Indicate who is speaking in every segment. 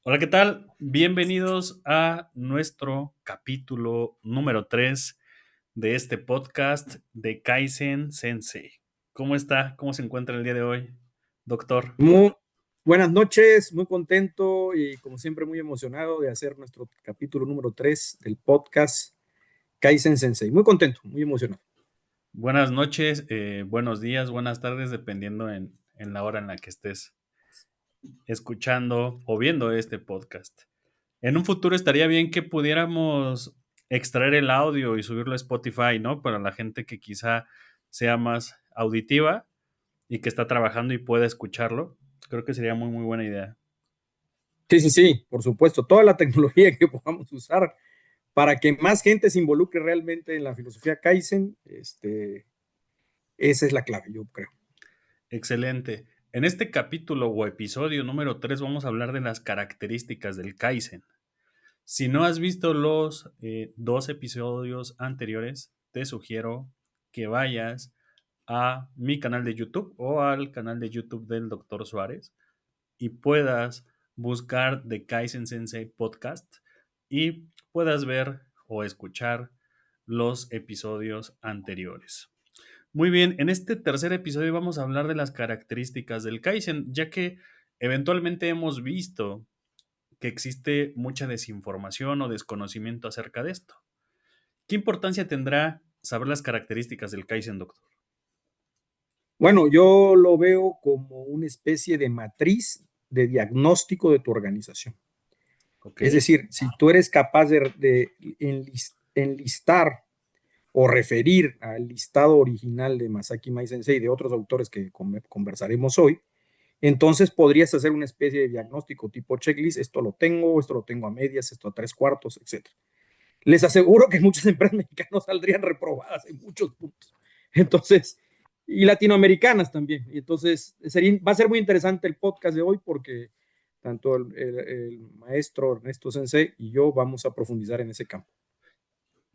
Speaker 1: Hola, ¿qué tal? Bienvenidos a nuestro capítulo número 3 de este podcast de Kaizen Sensei. ¿Cómo está? ¿Cómo se encuentra el día de hoy, doctor?
Speaker 2: Muy buenas noches, muy contento y como siempre muy emocionado de hacer nuestro capítulo número 3 del podcast Kaizen Sensei. Muy contento, muy emocionado.
Speaker 1: Buenas noches, buenos días, buenas tardes, dependiendo en la hora en la que estés escuchando o viendo este podcast. En un futuro estaría bien que pudiéramos extraer el audio y subirlo a Spotify, ¿no? Para la gente que quizá sea más auditiva y que está trabajando y pueda escucharlo. Creo que sería muy buena idea.
Speaker 2: Sí, sí, sí, por supuesto, toda la tecnología que podamos usar para que más gente se involucre realmente en la filosofía Kaizen, esa es la clave, yo creo.
Speaker 1: Excelente. En este capítulo o episodio número 3 vamos a hablar de las características del Kaizen. Si no has visto los dos episodios anteriores, te sugiero que vayas a mi canal de YouTube o al canal de YouTube del Dr. Suárez y puedas buscar The Kaizen Sensei Podcast y puedas ver o escuchar los episodios anteriores. Muy bien, en este tercer episodio vamos a hablar de las características del Kaizen, ya que eventualmente hemos visto que existe mucha desinformación o desconocimiento acerca de esto. ¿Qué importancia tendrá saber las características del Kaizen, doctor?
Speaker 2: Bueno, yo lo veo como una especie de matriz de diagnóstico de tu organización.
Speaker 1: Ok,
Speaker 2: Es decir, si tú eres capaz de enlistar o referir al listado original de Masaki Mai Sensei y de otros autores que conversaremos hoy, entonces podrías hacer una especie de diagnóstico tipo checklist, esto lo tengo a medias, esto a tres cuartos, etc. Les aseguro que muchas empresas mexicanas saldrían reprobadas en muchos puntos. Entonces, y latinoamericanas también. Y entonces, va a ser muy interesante el podcast de hoy porque tanto el maestro Ernesto Sensei y yo vamos a profundizar en ese campo.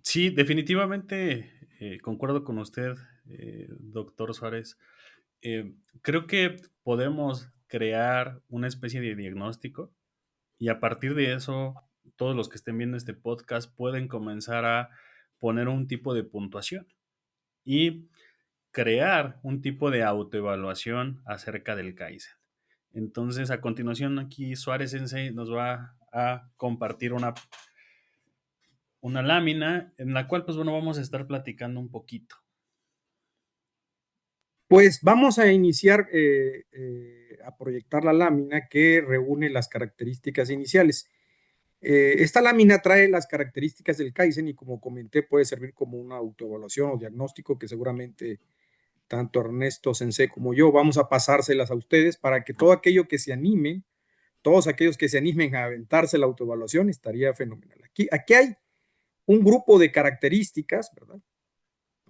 Speaker 1: sí, definitivamente concuerdo con usted, doctor Suárez. Creo que podemos crear una especie de diagnóstico y a partir de eso, todos los que estén viendo este podcast pueden comenzar a poner un tipo de puntuación y crear un tipo de autoevaluación acerca del Kaizen. Entonces, a continuación, aquí Suárez Sensei nos va a compartir una lámina en la cual, pues bueno, vamos a estar platicando un poquito.
Speaker 2: Pues vamos a iniciar a proyectar la lámina que reúne las características iniciales. Esta lámina trae las características del Kaizen y como comenté puede servir como una autoevaluación o diagnóstico que seguramente tanto Ernesto Sensei como yo vamos a pasárselas a ustedes para que todo aquello que se animen, todos aquellos que se animen a aventarse la autoevaluación estaría fenomenal. Aquí hay un grupo de características, ¿verdad?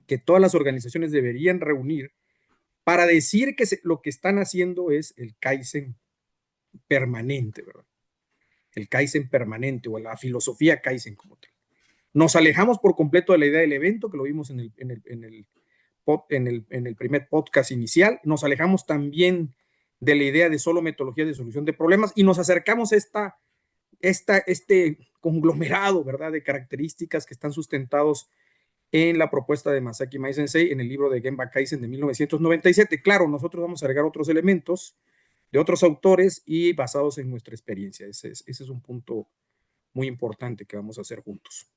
Speaker 2: Que todas las organizaciones deberían reunir para decir que lo que están haciendo es el Kaizen permanente, ¿verdad? El Kaizen permanente o la filosofía Kaizen como tal. Nos alejamos por completo de la idea del evento, que lo vimos en el primer podcast inicial. Nos alejamos también de la idea de solo metodologías de solución de problemas y nos acercamos a este conglomerado, ¿verdad?, de características que están sustentados en la propuesta de Masaki Mai Sensei en el libro de Genba Kaizen de 1997. Claro, nosotros vamos a agregar otros elementos de otros autores y basados en nuestra experiencia. Ese es un punto muy importante que vamos a hacer juntos.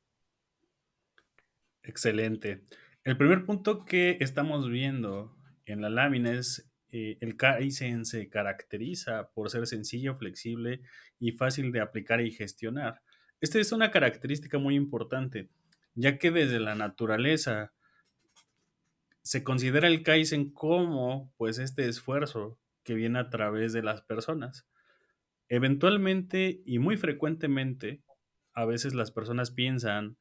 Speaker 1: Excelente. El primer punto que estamos viendo en la lámina es el Kaizen se caracteriza por ser sencillo, flexible y fácil de aplicar y gestionar. Esta es una característica muy importante, ya que desde la naturaleza se considera el Kaizen como pues este esfuerzo que viene a través de las personas. Eventualmente y muy frecuentemente, a veces las personas piensan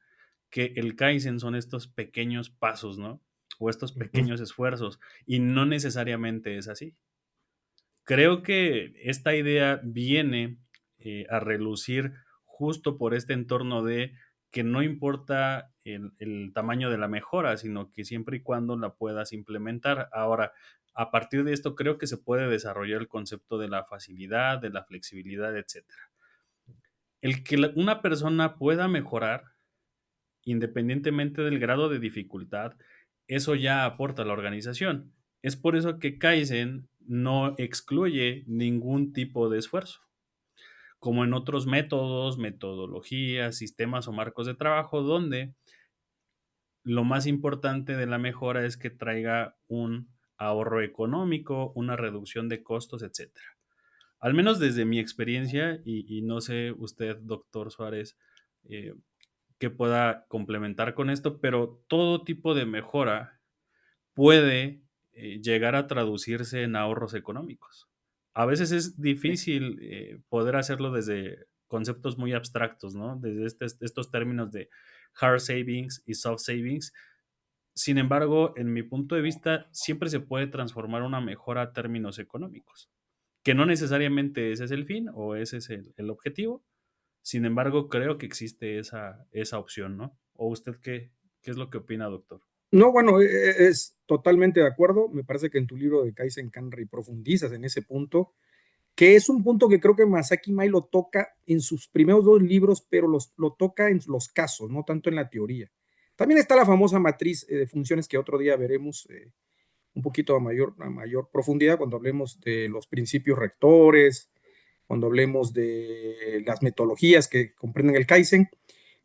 Speaker 1: que el Kaizen son estos pequeños pasos, ¿no? O estos
Speaker 2: Uh -huh.
Speaker 1: pequeños esfuerzos, y no necesariamente es así. Creo que esta idea viene a relucir justo por este entorno de que no importa el tamaño de la mejora, sino que siempre y cuando la puedas implementar. Ahora, a partir de esto creo que se puede desarrollar el concepto de la facilidad, de la flexibilidad, etcétera. El que una persona pueda mejorar, independientemente del grado de dificultad, eso ya aporta a la organización. Es por eso que Kaizen no excluye ningún tipo de esfuerzo, como en otros métodos, metodologías, sistemas o marcos de trabajo, donde lo más importante de la mejora es que traiga un ahorro económico, una reducción de costos, etcétera. Al menos desde mi experiencia, y no sé usted, doctor Suárez, eh, que pueda complementar con esto, pero todo tipo de mejora puede llegar a traducirse en ahorros económicos. A veces es difícil poder hacerlo desde conceptos muy abstractos, ¿no? Desde estos términos de hard savings y soft savings. Sin embargo, en mi punto de vista, siempre se puede transformar una mejora a términos económicos, que no necesariamente ese es el fin o ese es el objetivo. Sin embargo, creo que existe esa opción, ¿no? ¿O usted qué es lo que opina, doctor?
Speaker 2: No, bueno, es totalmente de acuerdo. Me parece que en tu libro de Kaizen Kanri profundizas en ese punto, que es un punto que creo que Masaki Mai lo toca en sus primeros dos libros, pero lo toca en los casos, no tanto en la teoría. También está la famosa matriz de funciones que otro día veremos un poquito a mayor profundidad cuando hablemos de los principios rectores, cuando hablemos de las metodologías que comprenden el Kaizen.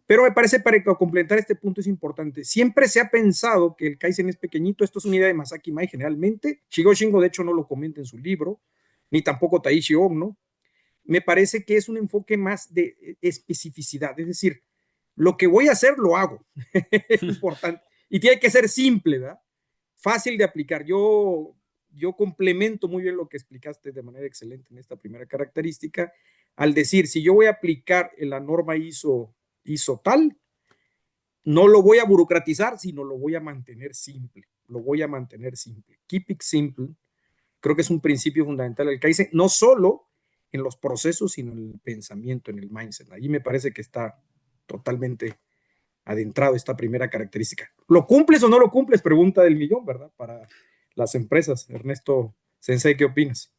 Speaker 2: Pero me parece para completar este punto es importante. Siempre se ha pensado que el Kaizen es pequeñito. Esto es una idea de Masaki Mai generalmente. Shigo Shingo, de hecho, no lo comenta en su libro, ni tampoco Taishi Ohno. Me parece que es un enfoque más de especificidad. Es decir, lo que voy a hacer, lo hago. Es importante. Y tiene que ser simple, ¿verdad? Fácil de aplicar. Yo complemento muy bien lo que explicaste de manera excelente en esta primera característica, al decir, si yo voy a aplicar la norma ISO tal, no lo voy a burocratizar, sino lo voy a mantener simple. Lo voy a mantener simple. Keep it simple. Creo que es un principio fundamental del Kaizen, no solo en los procesos, sino en el pensamiento, en el mindset. Ahí me parece que está totalmente adentrado esta primera característica. ¿Lo cumples o no lo cumples? Pregunta del millón, ¿verdad? Para las empresas. Ernesto Sensei, ¿qué opinas?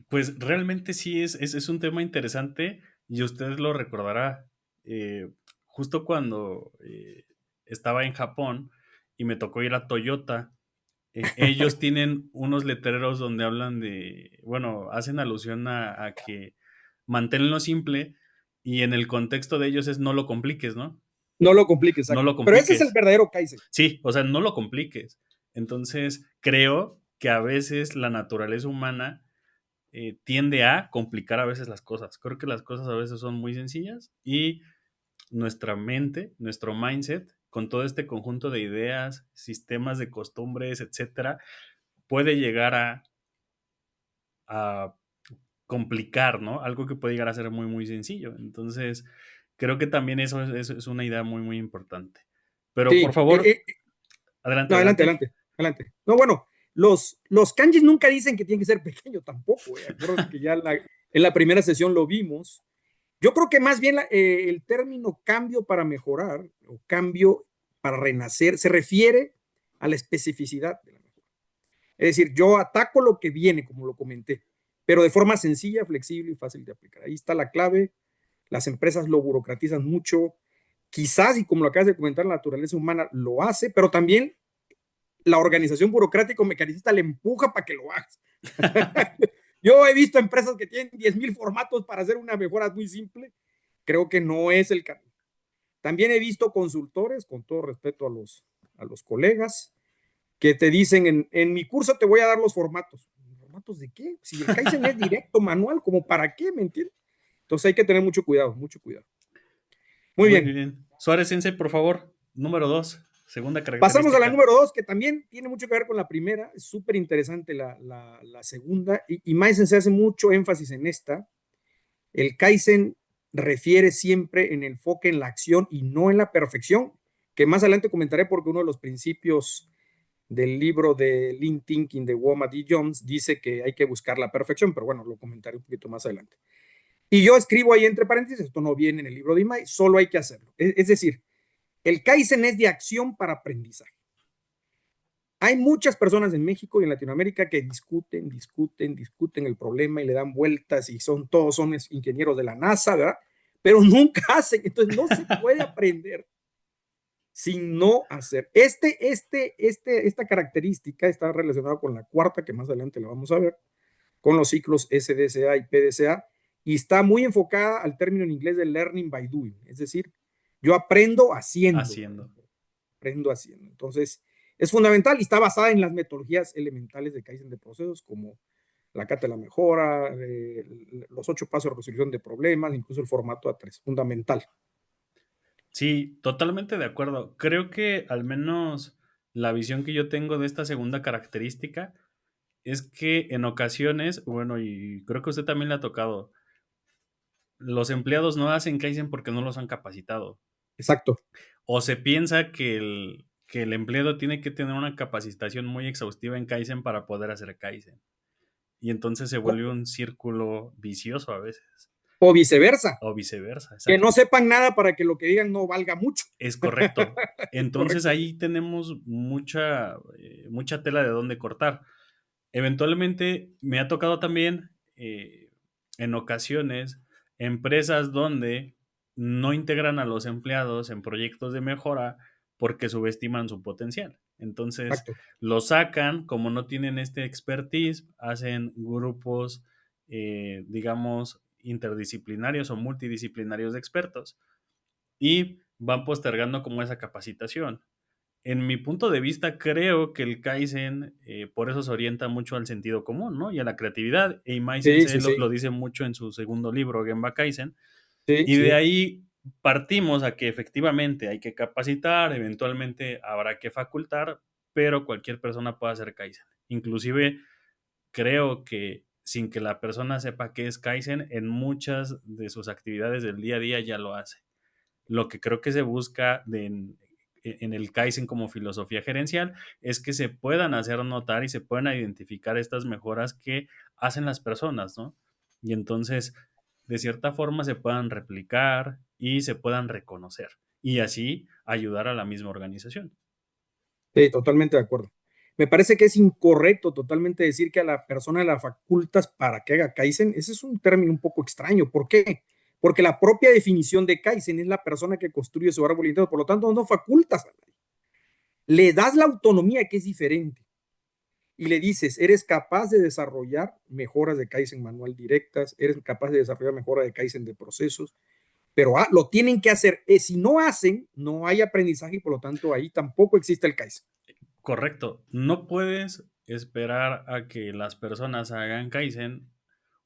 Speaker 1: Pues realmente sí es un tema interesante y usted lo recordará. Justo cuando estaba en Japón y me tocó ir a Toyota, ellos tienen unos letreros donde hablan de, bueno, hacen alusión a que manténlo simple y en el contexto de ellos es no lo compliques, ¿no?
Speaker 2: No lo compliques,
Speaker 1: No
Speaker 2: exacto.
Speaker 1: lo
Speaker 2: Pero ese es el
Speaker 1: compliques.
Speaker 2: verdadero Kaizen.
Speaker 1: Sí, o sea, no lo compliques. Entonces, creo que a veces la naturaleza humana tiende a complicar a veces las cosas. Creo que las cosas a veces son muy sencillas y nuestra mente, nuestro mindset, con todo este conjunto de ideas, sistemas de costumbres, etcétera, puede llegar a complicar, ¿no? Algo que puede llegar a ser muy, muy sencillo. Entonces, creo que también eso es una idea muy, muy importante. Pero por
Speaker 2: Sí.
Speaker 1: favor, adelante,
Speaker 2: No, adelante,
Speaker 1: adelante.
Speaker 2: adelante, adelante. No, bueno, los kanjis nunca dicen que tienen que ser pequeños tampoco. Acuérdate que ya en la primera sesión lo vimos. Yo creo que más bien el término cambio para mejorar o cambio para renacer se refiere a la especificidad de la mejora. Es decir, yo ataco lo que viene, como lo comenté, pero de forma sencilla, flexible y fácil de aplicar. Ahí está la clave. Las empresas lo burocratizan mucho. Quizás, y como lo acabas de comentar, la naturaleza humana lo hace, pero también la organización burocrática o mecanicista le empuja para que lo hagas. Yo he visto empresas que tienen 10,000 formatos para hacer una mejora muy simple. Creo que no es el camino. También he visto consultores, con todo respeto a los colegas, que te dicen, en mi curso te voy a dar los formatos. ¿Formatos de qué? Si el Kaizen es directo, manual, ¿como para qué? ¿Me entiendes? Entonces hay que tener mucho cuidado, mucho cuidado. Muy
Speaker 1: Muy
Speaker 2: bien.
Speaker 1: bien. Suárez Sensei, por favor, número 2, segunda
Speaker 2: Pasamos a la
Speaker 1: característica.
Speaker 2: número 2, que también tiene mucho que ver con la primera. Es súper interesante la segunda. Y Meissen se hace mucho énfasis en esta. El Kaizen refiere siempre en enfoque en la acción y no en la perfección, que más adelante comentaré porque uno de los principios del libro de Lean Thinking de Woma D. Jones dice que hay que buscar la perfección, pero bueno, lo comentaré un poquito más adelante. Y yo escribo ahí entre paréntesis, esto no viene en el libro de Imai, solo hay que hacerlo. Es decir, el Kaizen es de acción para aprendizaje. Hay muchas personas en México y en Latinoamérica que discuten el problema y le dan vueltas y todos son ingenieros de la NASA, ¿verdad? pero nunca hacen. Entonces no se puede aprender sin no hacer. Esta característica está relacionada con la cuarta, que más adelante la vamos a ver, con los ciclos SDCA y PDCA, y está muy enfocada al término en inglés de learning by doing, es decir, yo aprendo haciendo,
Speaker 1: haciendo.
Speaker 2: aprendo haciendo. Entonces, es fundamental y está basada en las metodologías elementales de Kaizen de procesos, como la cata de la mejora, los 8 pasos de resolución de problemas, incluso el formato A3, fundamental.
Speaker 1: Sí, totalmente de acuerdo. Creo que al menos la visión que yo tengo de esta segunda característica es que en ocasiones, bueno, y creo que a usted también le ha tocado, los empleados no hacen Kaizen porque no los han capacitado.
Speaker 2: Exacto.
Speaker 1: O se piensa que el empleado tiene que tener una capacitación muy exhaustiva en Kaizen para poder hacer Kaizen. Y entonces se vuelve un círculo vicioso a veces.
Speaker 2: O viceversa,
Speaker 1: O viceversa,
Speaker 2: que no
Speaker 1: exacto.
Speaker 2: sepan nada para que lo que digan no valga mucho.
Speaker 1: Es correcto.
Speaker 2: Es
Speaker 1: Entonces
Speaker 2: correcto.
Speaker 1: ahí tenemos mucha tela de dónde cortar. Eventualmente me ha tocado también en ocasiones empresas donde no integran a los empleados en proyectos de mejora porque subestiman su potencial. Entonces
Speaker 2: Exacto.
Speaker 1: lo sacan, como no tienen este expertise, hacen grupos, digamos, interdisciplinarios o multidisciplinarios de expertos y van postergando como esa capacitación. En mi punto de vista, creo que el Kaizen por eso se orienta mucho al sentido común, ¿no? Y a la creatividad. Imai
Speaker 2: Sí,
Speaker 1: Sensei
Speaker 2: sí, sí.
Speaker 1: lo dice mucho en su segundo libro, Genba Kaizen.
Speaker 2: Sí,
Speaker 1: Y de
Speaker 2: sí.
Speaker 1: ahí partimos a que efectivamente hay que capacitar, eventualmente habrá que facultar, pero cualquier persona puede hacer Kaizen. Inclusive creo que sin que la persona sepa qué es Kaizen, en muchas de sus actividades del día a día ya lo hace. Lo que creo que se busca en el Kaizen como filosofía gerencial es que se puedan hacer notar y se puedan identificar estas mejoras que hacen las personas, ¿no? Y entonces, de cierta forma, se puedan replicar y se puedan reconocer y así ayudar a la misma organización.
Speaker 2: Sí, totalmente de acuerdo. Me parece que es incorrecto totalmente decir que a la persona la facultas para que haga Kaizen. Ese es un término un poco extraño. ¿Por qué? Porque la propia definición de Kaizen es la persona que construye su árbol interno. Por lo tanto, no facultas a nadie. Le das la autonomía que es diferente y le dices, eres capaz de desarrollar mejoras de Kaizen manual directas, eres capaz de desarrollar mejoras de Kaizen de procesos, pero lo tienen que hacer. Si no hacen, no hay aprendizaje y por lo tanto ahí tampoco existe el Kaizen.
Speaker 1: Correcto. No puedes esperar a que las personas hagan Kaizen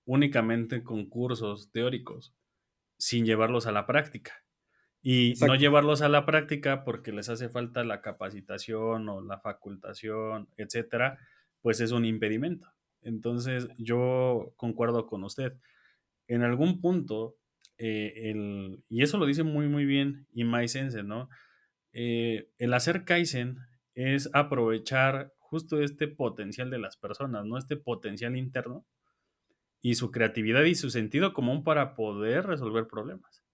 Speaker 1: únicamente con cursos teóricos, sin llevarlos a la práctica. Y no
Speaker 2: Exacto.
Speaker 1: llevarlos a la práctica porque les hace falta la capacitación o la facultación, etcétera, pues es un impedimento. Entonces, yo concuerdo con usted. En algún punto, y eso lo dice muy, muy bien Imai Sense, ¿no? El hacer Kaizen es aprovechar justo este potencial de las personas, ¿no? Este potencial interno y su creatividad y su sentido común para poder resolver problemas.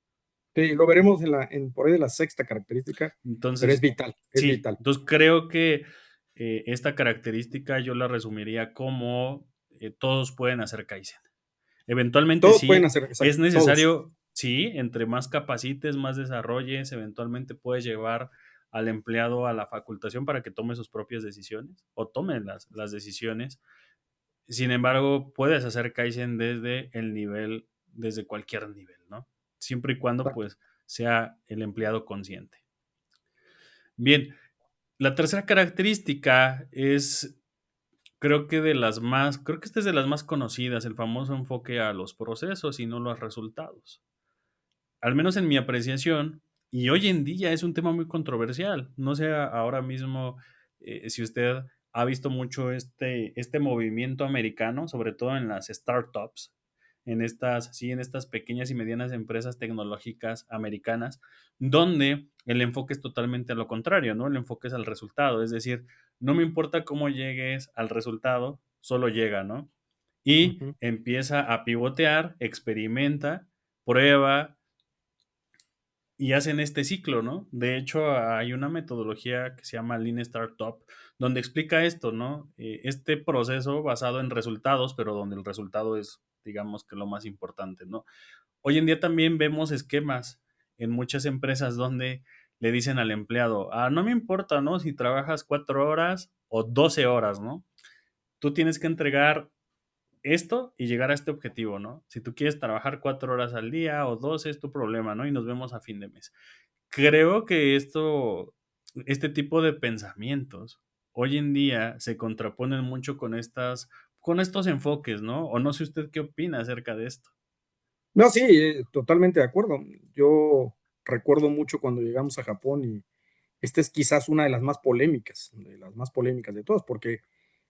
Speaker 2: Sí, lo veremos por ahí de la sexta característica, pero es
Speaker 1: Entonces,
Speaker 2: vital, es
Speaker 1: sí,
Speaker 2: vital.
Speaker 1: entonces creo que esta característica yo la resumiría como todos pueden hacer Kaizen. Eventualmente
Speaker 2: Todos pueden
Speaker 1: sí,
Speaker 2: hacer,
Speaker 1: es
Speaker 2: exacto, todos.
Speaker 1: necesario, sí, entre más capacites, más desarrolles, eventualmente puedes llevar al empleado a la facultación para que tome sus propias decisiones o tome las decisiones. Sin embargo, puedes hacer Kaizen desde el nivel, desde cualquier nivel, ¿no? Siempre y cuando
Speaker 2: Exacto.
Speaker 1: pues sea el empleado consciente. Bien, la tercera característica es, creo que esta es de las más conocidas, el famoso enfoque a los procesos y no los resultados. Al menos en mi apreciación, y hoy en día es un tema muy controversial. No sé ahora mismo si usted ha visto mucho este movimiento americano, sobre todo en las startups, sí, en estas pequeñas y medianas empresas tecnológicas americanas, donde el enfoque es totalmente a lo contrario, ¿no? El enfoque es al resultado, es decir, no me importa cómo llegues al resultado, solo llega, ¿no? Y
Speaker 2: Ujú.
Speaker 1: empieza a pivotear, experimenta, prueba, y hacen este ciclo, ¿no? De hecho, hay una metodología que se llama Lean Startup, donde explica esto, ¿no? Este proceso basado en resultados, pero donde el resultado es, digamos que lo más importante, ¿no? Hoy en día también vemos esquemas en muchas empresas donde le dicen al empleado, no me importa, ¿no? Si trabajas 4 horas o 12 horas, ¿no? Tú tienes que entregar esto y llegar a este objetivo, ¿no? Si tú quieres trabajar 4 horas al día o 12 es tu problema, ¿no? Y nos vemos a fin de mes. Creo que este tipo de pensamientos hoy en día se contraponen mucho con estos enfoques, ¿no? O no sé usted qué opina acerca de esto.
Speaker 2: No, sí, totalmente de acuerdo. Yo recuerdo mucho cuando llegamos a Japón y esta es quizás una de las más polémicas de todas, porque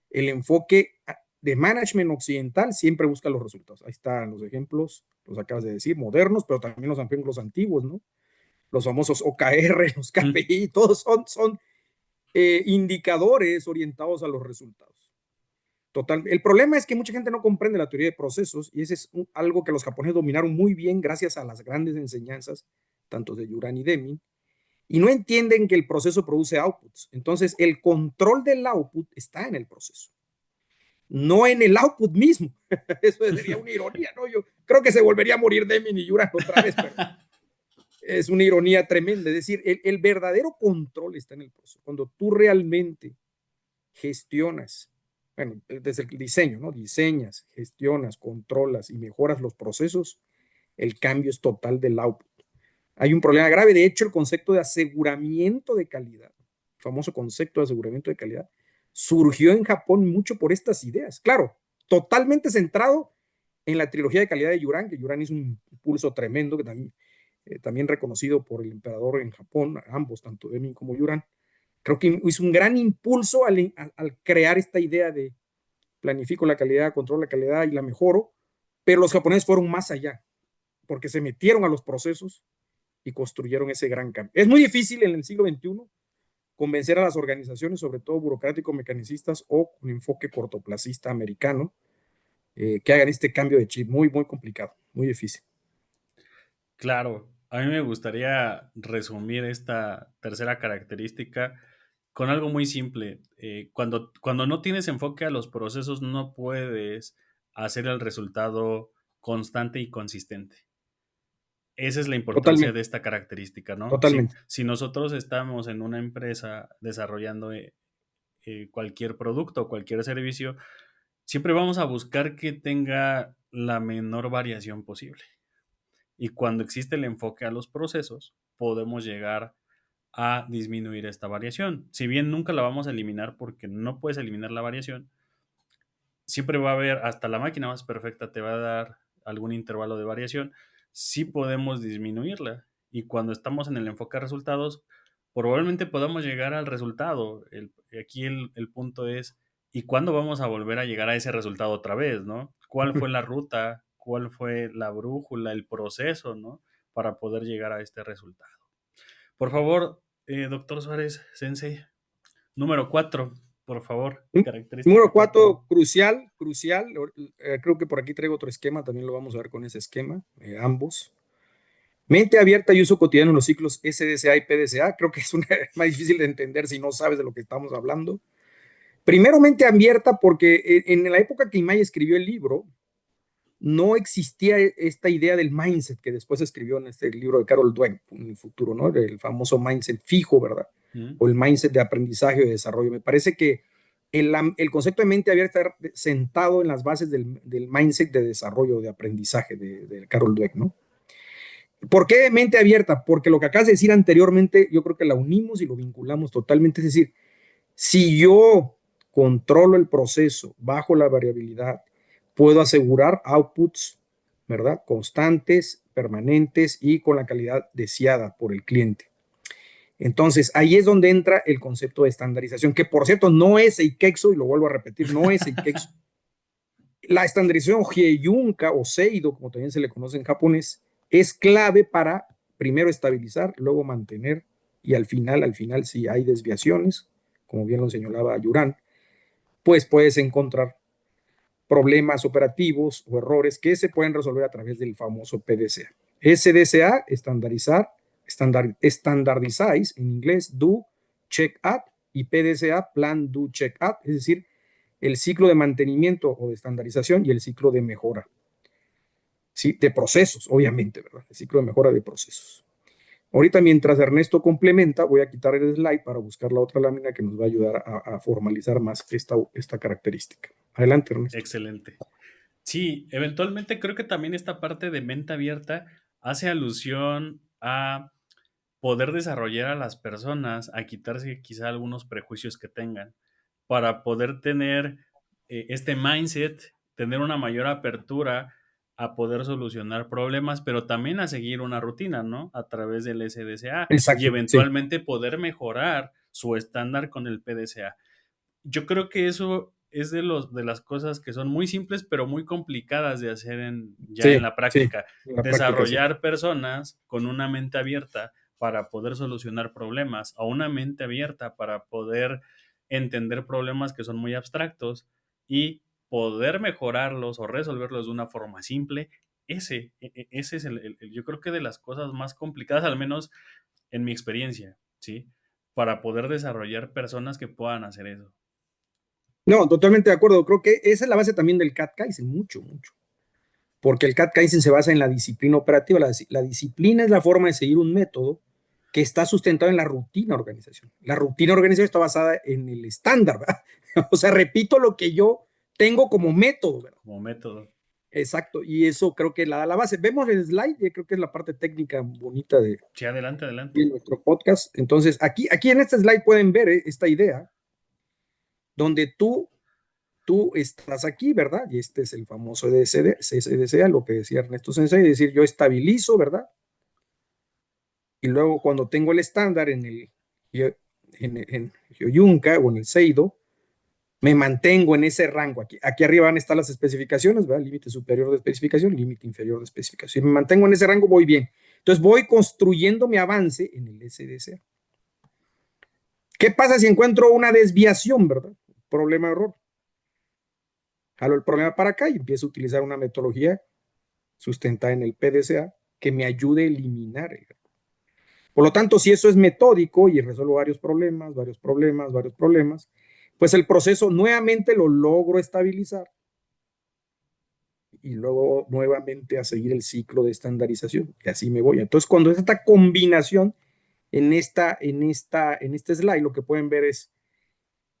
Speaker 2: el enfoque de management occidental siempre busca los resultados. Ahí están los ejemplos, los acabas de decir, modernos, pero también los ejemplos antiguos, ¿no? Los famosos OKR, los
Speaker 1: Mm,
Speaker 2: KPI, todos son indicadores orientados a los resultados. Total. El problema es que mucha gente no comprende la teoría de procesos y ese es algo que los japoneses dominaron muy bien gracias a las grandes enseñanzas, tanto de Yuran y Deming, y no entienden que el proceso produce outputs. Entonces, el control del output está en el proceso, no en el output mismo. Eso sería una ironía, ¿no? Yo creo que se volvería a morir Deming y Yuran otra vez, pero es una ironía tremenda. Es decir, el verdadero control está en el proceso. Cuando tú realmente gestionas, bueno, desde el diseño, ¿no? Diseñas, gestionas, controlas y mejoras los procesos, el cambio es total del output. Hay un problema grave. De hecho, el concepto de aseguramiento de calidad, el famoso concepto de aseguramiento de calidad, surgió en Japón mucho por estas ideas. Claro, totalmente centrado en la trilogía de calidad de Yuran, que Yuran hizo un impulso tremendo, que también reconocido por el emperador en Japón, ambos, tanto Deming como Yuran. Creo que hizo un gran impulso al crear esta idea de planifico la calidad, controlo la calidad y la mejoro, pero los japoneses fueron más allá, porque se metieron a los procesos y construyeron ese gran cambio. Es muy difícil en el siglo XXI convencer a las organizaciones, sobre todo burocrático-mecanicistas o con enfoque cortoplacista americano, que hagan este cambio de chip. Muy, muy complicado, muy difícil.
Speaker 1: claro, a mí me gustaría resumir esta tercera característica con algo muy simple. Cuando no tienes enfoque a los procesos, no puedes hacer el resultado constante y consistente. Esa es la importancia de
Speaker 2: Totalmente,
Speaker 1: esta característica, ¿no? Si,
Speaker 2: totalmente.
Speaker 1: si nosotros estamos en una empresa desarrollando cualquier producto o cualquier servicio, siempre vamos a buscar que tenga la menor variación posible. Y cuando existe el enfoque a los procesos, podemos llegar a disminuir esta variación. Si bien nunca la vamos a eliminar porque no puedes eliminar la variación, siempre va a haber, hasta la máquina más perfecta te va a dar algún intervalo de variación, sí podemos disminuirla. Y cuando estamos en el enfoque a resultados, probablemente podamos llegar al resultado. Aquí el punto es, ¿y cuándo vamos a volver a llegar a ese resultado otra vez, ¿no? ¿Cuál fue la ruta? ¿Cuál fue la brújula, el proceso, ¿no? Para poder llegar a este resultado. Por favor, doctor Suárez, Sensei, número 4, por favor,
Speaker 2: Número
Speaker 1: característica 4.
Speaker 2: 4, crucial, crucial. Creo que por aquí traigo otro esquema, también lo vamos a ver con ese esquema, ambos. Mente abierta y uso cotidiano en los ciclos SDCA y PDCA. Creo que es una, más difícil de entender si no sabes de lo que estamos hablando. Primero, mente abierta, porque en la época que Imai escribió el libro, no existía esta idea del mindset que después escribió en este libro de Carol Dweck en el futuro, ¿no? El famoso mindset fijo, ¿verdad?
Speaker 1: ¿Mm?
Speaker 2: O el mindset de aprendizaje o de desarrollo. Me parece que el concepto de mente abierta está sentado en las bases del mindset de desarrollo, de aprendizaje de Carol Dweck, ¿no? ¿Por qué mente abierta? Porque lo que acabas de decir anteriormente, yo creo que la unimos y lo vinculamos totalmente. Es decir, si yo controlo el proceso bajo la variabilidad, puedo asegurar outputs, ¿verdad? Constantes, permanentes y con la calidad deseada por el cliente. Entonces, ahí es donde entra el concepto de estandarización, que por cierto no es Eiketsu, y lo vuelvo a repetir, no es Eiketsu. La estandarización Hyeyunka o Seido, como también se le conoce en japonés, es clave para primero estabilizar, luego mantener y al final, si hay desviaciones, como bien lo señalaba Yuran, pues puedes encontrar problemas operativos o errores que se pueden resolver a través del famoso PDCA. SDCA, standardize en inglés, do, check at, y PDCA, plan, do, check at, es decir, el ciclo de mantenimiento o de estandarización y el ciclo de mejora. ¿sí? De procesos, obviamente, ¿verdad? El ciclo de mejora de procesos. Ahorita, mientras Ernesto complementa, voy a quitar el slide para buscar la otra lámina que nos va a ayudar a formalizar más esta característica. Adelante, Ernesto.
Speaker 1: Excelente. Sí, eventualmente creo que también esta parte de mente abierta hace alusión a poder desarrollar a las personas, a quitarse quizá algunos prejuicios que tengan, para poder tener este mindset, tener una mayor apertura a poder solucionar problemas, pero también a seguir una rutina, ¿no? A través del SDCA y
Speaker 2: Exacto, sí,
Speaker 1: eventualmente poder mejorar su estándar con el PDCA. Yo creo que eso es de las cosas que son muy simples, pero muy complicadas de hacer ya en
Speaker 2: sí,
Speaker 1: la
Speaker 2: sí,
Speaker 1: práctica.
Speaker 2: en la práctica sí.
Speaker 1: Desarrollar personas con una mente abierta para poder solucionar problemas, o una mente abierta para poder entender problemas que son muy abstractos y poder mejorarlos o resolverlos de una forma simple. Ese es yo creo que de las cosas más complicadas, al menos en mi experiencia, ¿sí? Para poder desarrollar personas que puedan hacer eso.
Speaker 2: No, totalmente de acuerdo. Creo que esa es la base también del CAT Kaizen, mucho, mucho. Porque el CAT Kaizen se basa en la disciplina operativa. La disciplina es la forma de seguir un método que está sustentado en la rutina organización. La rutina organización está basada en el estándar, ¿verdad? O sea, repito lo que yo tengo como método, ¿verdad?
Speaker 1: Como método.
Speaker 2: Exacto, y eso creo que la base. Vemos el slide, y creo que es la parte técnica bonita
Speaker 1: Sí, adelante,
Speaker 2: de
Speaker 1: adelante.
Speaker 2: nuestro podcast. Entonces, aquí en este slide pueden ver esta idea, donde tú estás aquí, ¿verdad? Y este es el famoso SDCA, lo que decía Ernesto Sensei, es decir, yo estabilizo, ¿verdad? Y luego cuando tengo el estándar en Yoyunka o en el Seido, me mantengo en ese rango. Aquí arriba van a estar las especificaciones, ¿verdad? Límite superior de especificación, límite inferior de especificación. Si me mantengo en ese rango, voy bien. Entonces voy construyendo mi avance en el SDCA. ¿Qué pasa si encuentro una desviación, ¿verdad? Problema, error. Jalo el problema para acá y empiezo a utilizar una metodología sustentada en el PDCA que me ayude a eliminar el error. Por lo tanto, si eso es metódico y resuelvo varios problemas, pues el proceso nuevamente lo logro estabilizar y luego nuevamente a seguir el ciclo de estandarización. Y así me voy. Entonces, cuando es esta combinación en este slide, lo que pueden ver es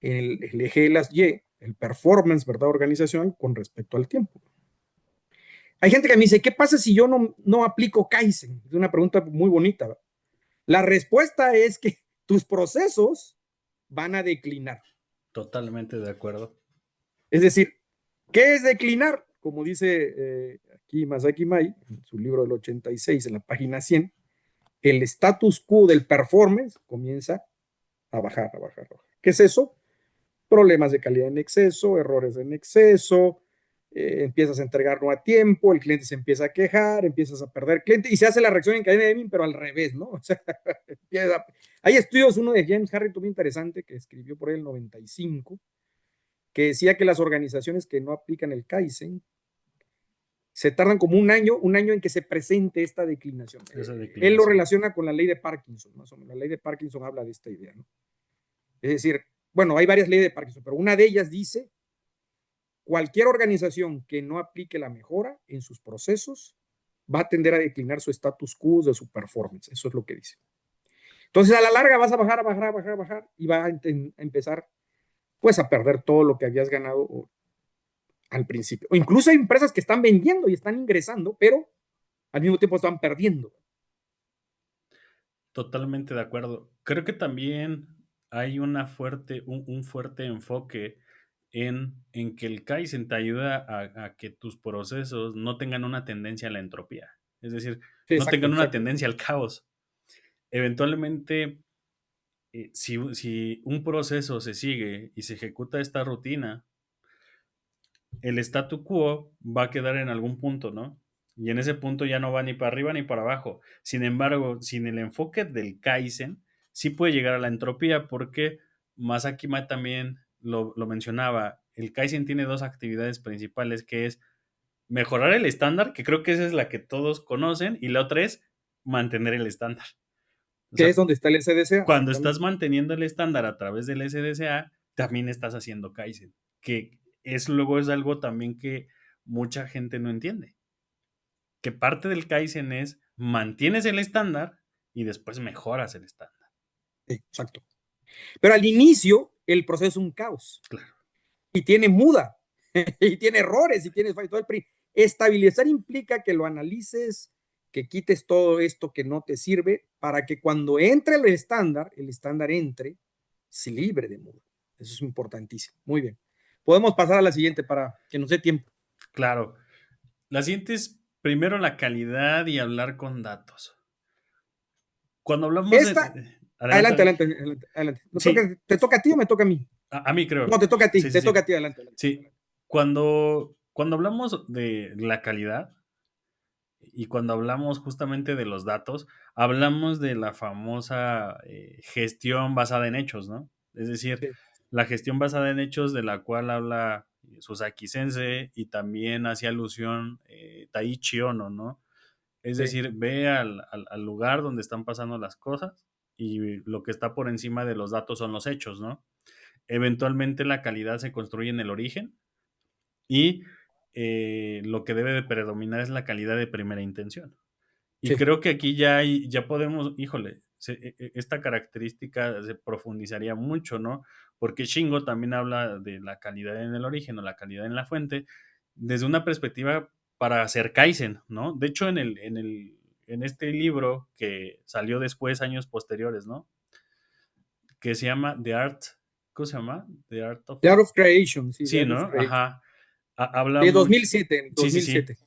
Speaker 2: el eje de las Y, el performance, ¿verdad? Organizacional con respecto al tiempo. Hay gente que me dice, ¿qué pasa si yo no aplico Kaizen? Es una pregunta muy bonita. ¿Verdad? La respuesta es que tus procesos van a declinar.
Speaker 1: Totalmente de acuerdo.
Speaker 2: Es decir, ¿qué es declinar? Como dice aquí Masaki Mai, en su libro del 86, en la página 100, el status quo del performance comienza a bajar, a bajar, a bajar. ¿Qué es eso? Problemas de calidad en exceso, errores en exceso, empiezas a entregar no a tiempo, el cliente se empieza a quejar, empiezas a perder cliente y se hace la reacción en cadena de Deming, pero al revés, ¿no? O sea, hay estudios, uno de James Harrington muy interesante que escribió por ahí el 95, que decía que las organizaciones que no aplican el Kaizen se tardan como un año en que se presente esta declinación.
Speaker 1: Esa
Speaker 2: Él lo
Speaker 1: declinación.
Speaker 2: relaciona con la ley de Parkinson, más o menos. La ley de Parkinson habla de esta idea, ¿no? Es decir, bueno, hay varias leyes de Parkinson, pero una de ellas dice, cualquier organización que no aplique la mejora en sus procesos va a tender a declinar su status quo de su performance. Eso es lo que dice. Entonces, a la larga vas a bajar, a bajar, a bajar, a bajar y vas a empezar pues a perder todo lo que habías ganado al principio. O incluso hay empresas que están vendiendo y están ingresando, pero al mismo tiempo están perdiendo.
Speaker 1: Totalmente de acuerdo. Creo que también hay un fuerte enfoque en que el Kaizen te ayuda a que tus procesos no tengan una tendencia a la entropía. Es decir,
Speaker 2: Sí,
Speaker 1: no
Speaker 2: exacto,
Speaker 1: tengan una
Speaker 2: exacto.
Speaker 1: tendencia al caos. Eventualmente, si un proceso se sigue y se ejecuta esta rutina, el statu quo va a quedar en algún punto, ¿no? Y en ese punto ya no va ni para arriba ni para abajo. Sin embargo, sin el enfoque del Kaizen, sí puede llegar a la entropía porque Masaki Mae también lo mencionaba. El Kaizen tiene dos actividades principales, que es mejorar el estándar, que creo que esa es la que todos conocen, y la otra es mantener el estándar. O
Speaker 2: Que es
Speaker 1: sea,
Speaker 2: donde está el SDCA,
Speaker 1: cuando estás
Speaker 2: exactamente.
Speaker 1: manteniendo el estándar a través del SDCA, también estás haciendo Kaizen, que luego es algo también que mucha gente no entiende. que parte del Kaizen es mantienes el estándar y después mejoras el estándar.
Speaker 2: Exacto. Pero al inicio, el proceso es un caos.
Speaker 1: Claro.
Speaker 2: Y tiene muda, y tiene errores, y tiene fallos. Estabilizar implica que lo analices, que quites todo esto que no te sirve, para que cuando entre el estándar entre, se libre de muda. Eso es importantísimo. Muy bien. Podemos pasar a la siguiente para que nos dé tiempo.
Speaker 1: Claro. La siguiente es primero la calidad y hablar con datos. Cuando hablamos de...
Speaker 2: Esta,
Speaker 1: Adelante,
Speaker 2: adelante,
Speaker 1: adelante.
Speaker 2: adelante, adelante, adelante.
Speaker 1: Sí,
Speaker 2: ¿Te toca a ti o me toca a mí?
Speaker 1: a mí creo.
Speaker 2: No, te toca a ti,
Speaker 1: Sí, sí,
Speaker 2: te toca a
Speaker 1: sí.
Speaker 2: ti, adelante, adelante.
Speaker 1: Sí, cuando hablamos de la calidad y cuando hablamos justamente de los datos, hablamos de la famosa gestión basada en hechos, ¿no? Es decir,
Speaker 2: Sí,
Speaker 1: la gestión basada en hechos de la cual habla Susaki Sensei y también hacía alusión Taiichi Ono, ¿no? Es
Speaker 2: sí,
Speaker 1: decir, ve al lugar donde están pasando las cosas y lo que está por encima de los datos son los hechos, ¿no? Eventualmente la calidad se construye en el origen y lo que debe de predominar es la calidad de primera intención. Y
Speaker 2: sí.
Speaker 1: creo que aquí ya podemos, híjole, esta característica se profundizaría mucho, ¿no? Porque Shingo también habla de la calidad en el origen o la calidad en la fuente desde una perspectiva para hacer Kaizen, ¿no? De hecho, en este libro que salió después, años posteriores, ¿no? Que se llama The Art, ¿cómo se llama? The Art of...
Speaker 2: The Art of Creation, sí, The
Speaker 1: Sí,
Speaker 2: Art of
Speaker 1: ¿no?
Speaker 2: Creation.
Speaker 1: Ajá. Habla
Speaker 2: De
Speaker 1: mucho...
Speaker 2: 2007,
Speaker 1: Sí, sí, sí.
Speaker 2: 2007.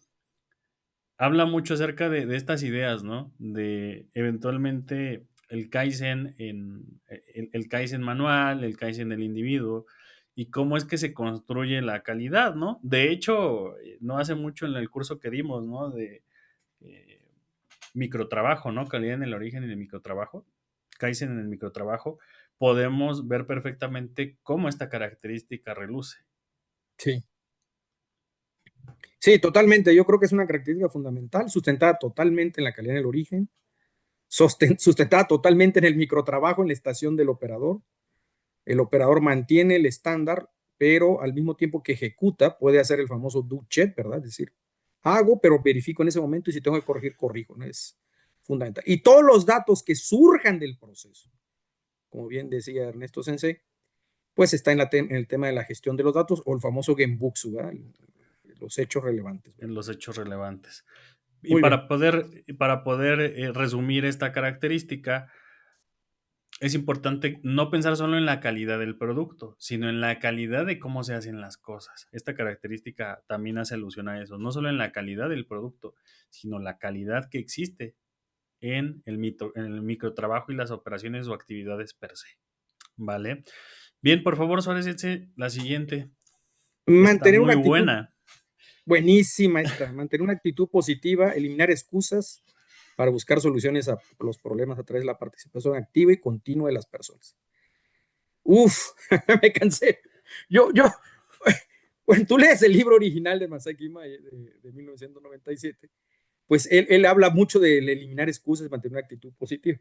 Speaker 1: Habla mucho acerca de estas ideas, ¿no? De eventualmente el Kaizen el Kaizen manual, el Kaizen del individuo y cómo es que se construye la calidad, ¿no? De hecho, no hace mucho en el curso que dimos, ¿no? De eh, microtrabajo, ¿no? Calidad en el origen y el microtrabajo, Kaizen en el microtrabajo, podemos ver perfectamente cómo esta característica reluce.
Speaker 2: Sí. Sí, totalmente. Yo creo que es una característica fundamental, sustentada totalmente en la calidad del origen, sustentada totalmente en el microtrabajo en la estación del operador. El operador mantiene el estándar, pero al mismo tiempo que ejecuta, puede hacer el famoso do check, ¿verdad? Es decir, hago, pero verifico en ese momento y si tengo que corregir, corrijo, ¿no? Es fundamental. Y todos los datos que surjan del proceso, como bien decía Ernesto Sensei, pues está en el tema de la gestión de los datos o el famoso Genbutsu, ¿verdad? Los hechos relevantes, ¿verdad?
Speaker 1: En los hechos relevantes. Y
Speaker 2: Muy bien.
Speaker 1: para poder resumir esta característica, es importante no pensar solo en la calidad del producto, sino en la calidad de cómo se hacen las cosas. Esta característica también hace alusión a eso, no solo en la calidad del producto, sino la calidad que existe en el microtrabajo y las operaciones o actividades per se. ¿Vale? Bien, por favor, Suárez, la siguiente. Está
Speaker 2: Mantener una
Speaker 1: muy
Speaker 2: actitud
Speaker 1: buena.
Speaker 2: buenísima esta, mantener una actitud positiva, eliminar excusas para buscar soluciones a los problemas a través de la participación activa y continua de las personas. Uf, me cansé. Yo, bueno, tú lees el libro original de Masaki Ima de 1997, pues él habla mucho de eliminar excusas, mantener una actitud positiva.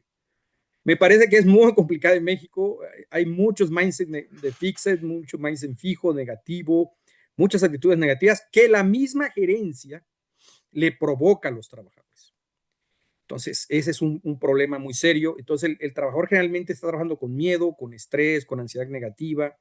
Speaker 2: Me parece que es muy complicado en México. Hay muchos mindset de fixed, mucho mindset fijo, negativo, muchas actitudes negativas que la misma gerencia le provoca a los trabajadores. Entonces, ese es un problema muy serio. Entonces, el trabajador generalmente está trabajando con miedo, con estrés, con ansiedad negativa,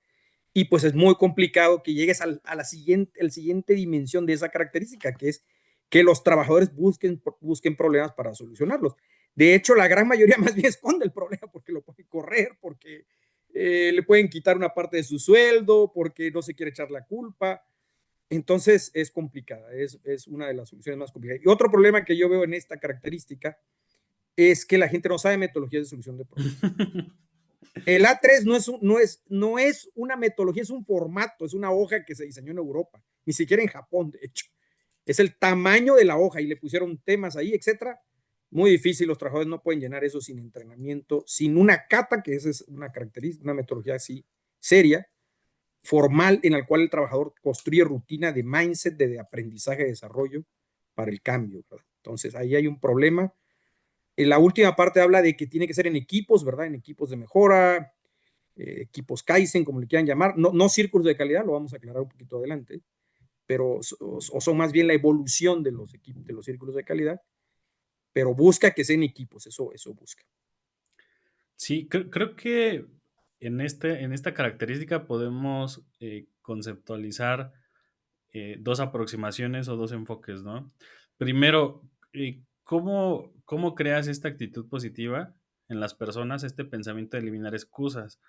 Speaker 2: y pues es muy complicado que llegues a la siguiente dimensión de esa característica, que es que los trabajadores busquen problemas para solucionarlos. De hecho, la gran mayoría más bien esconde el problema porque lo pueden correr, porque le pueden quitar una parte de su sueldo, porque no se quiere echar la culpa. Entonces es complicada, es una de las soluciones más complicadas. Y otro problema que yo veo en esta característica es que la gente no sabe metodologías de solución de problemas. El A3 no es una metodología, es un formato, es una hoja que se diseñó en Europa, ni siquiera en Japón, de hecho. Es el tamaño de la hoja y le pusieron temas ahí, etcétera. Muy difícil, los trabajadores no pueden llenar eso sin entrenamiento, sin una cata, que esa es una característica, una metodología así seria, formal, en la cual el trabajador construye rutina de mindset, de aprendizaje, de desarrollo para el cambio, ¿verdad? Entonces, ahí hay un problema. En la última parte habla de que tiene que ser en equipos, ¿verdad? En equipos de mejora, equipos Kaizen, como le quieran llamar, no círculos de calidad, lo vamos a aclarar un poquito adelante, pero o son más bien la evolución de los equipos, de los círculos de calidad, pero busca que sean equipos, eso busca.
Speaker 1: Sí, creo que en esta característica podemos conceptualizar dos aproximaciones o dos enfoques, ¿no? Primero, ¿cómo creas esta actitud positiva en las personas, este pensamiento de eliminar excusas?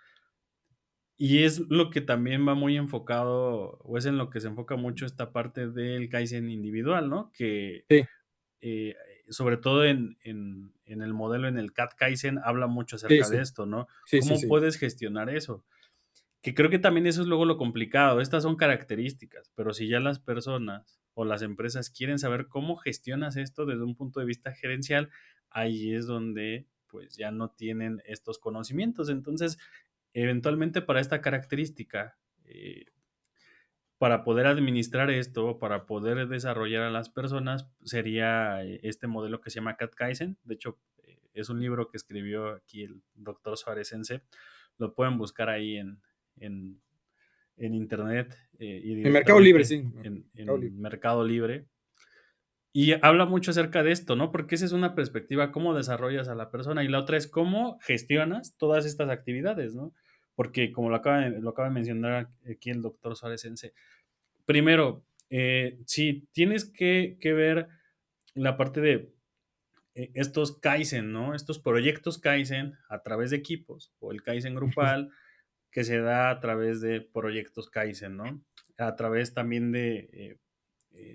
Speaker 1: Y es lo que también va muy enfocado, o es en lo que se enfoca mucho esta parte del Kaizen individual, ¿no? Que
Speaker 2: Sí,
Speaker 1: eh, sobre todo en el modelo, en el Cat Kaizen, habla mucho
Speaker 2: sí,
Speaker 1: acerca de
Speaker 2: sí,
Speaker 1: esto, ¿no?
Speaker 2: sí, sí,
Speaker 1: ¿Cómo
Speaker 2: sí.
Speaker 1: puedes gestionar eso? Que creo que también eso es luego lo complicado. Estas son características, pero si ya las personas o las empresas quieren saber cómo gestionas esto desde un punto de vista gerencial, ahí es donde pues ya no tienen estos conocimientos. Entonces, eventualmente para esta característica, para poder administrar esto, para poder desarrollar a las personas, sería este modelo que se llama Cat Kaizen. De hecho, es un libro que escribió aquí el doctor Suárez Sense. Lo pueden buscar ahí en, en internet y
Speaker 2: En Mercado Libre, sí,
Speaker 1: directamente
Speaker 2: Mercado Libre.
Speaker 1: en Mercado Libre. Y habla mucho acerca de esto, ¿no? Porque esa es una perspectiva, cómo desarrollas a la persona y la otra es cómo gestionas todas estas actividades, ¿no? Porque como lo acaba de mencionar aquí el doctor Suárez Sense, primero, sí, tienes que ver la parte de estos Kaizen, ¿no? Estos proyectos Kaizen a través de equipos o el Kaizen grupal que se da a través de proyectos Kaizen, ¿no? A través también de